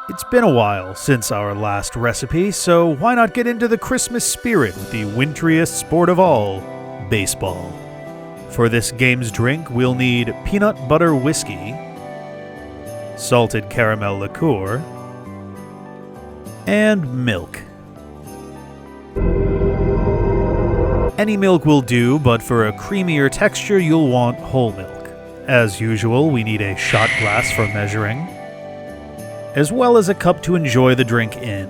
It's been a while since our last recipe, so why not get into the Christmas spirit with the wintriest sport of all, baseball. For this game's drink, we'll need peanut butter whiskey, salted caramel liqueur, and milk. Any milk will do, but for a creamier texture, you'll want whole milk. As usual, we need a shot glass for measuring, as well as a cup to enjoy the drink in.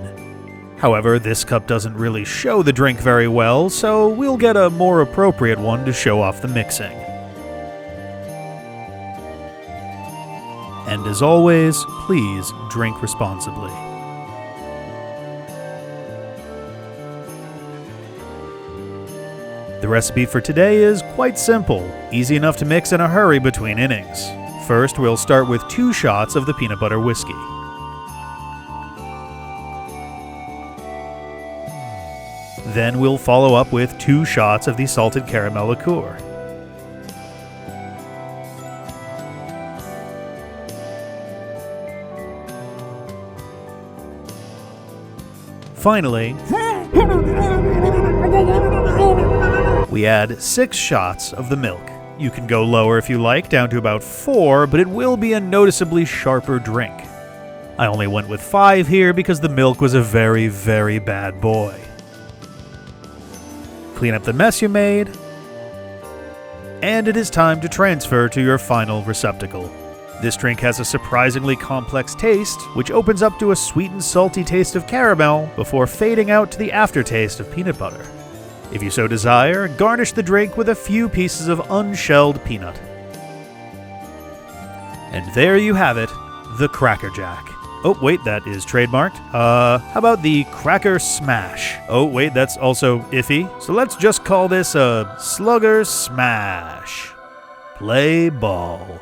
However, this cup doesn't really show the drink very well, so we'll get a more appropriate one to show off the mixing. And as always, please drink responsibly. The recipe for today is quite simple, easy enough to mix in a hurry between innings. First, we'll start with 2 shots of the peanut butter whiskey. Then we'll follow up with 2 shots of the salted caramel liqueur. Finally, we add 6 shots of the milk. You can go lower if you like, down to about 4, but it will be a noticeably sharper drink. I only went with 5 here because the milk was a very, very bad boy. Clean up the mess you made, and it is time to transfer to your final receptacle. This drink has a surprisingly complex taste, which opens up to a sweet and salty taste of caramel before fading out to the aftertaste of peanut butter. If you so desire, garnish the drink with a few pieces of unshelled peanut. And there you have it, the Cracker Jack. Oh, wait, that is trademarked. How about the Cracker Smash? Oh, wait, that's also iffy. So let's just call this a Slugger Smash. Play ball.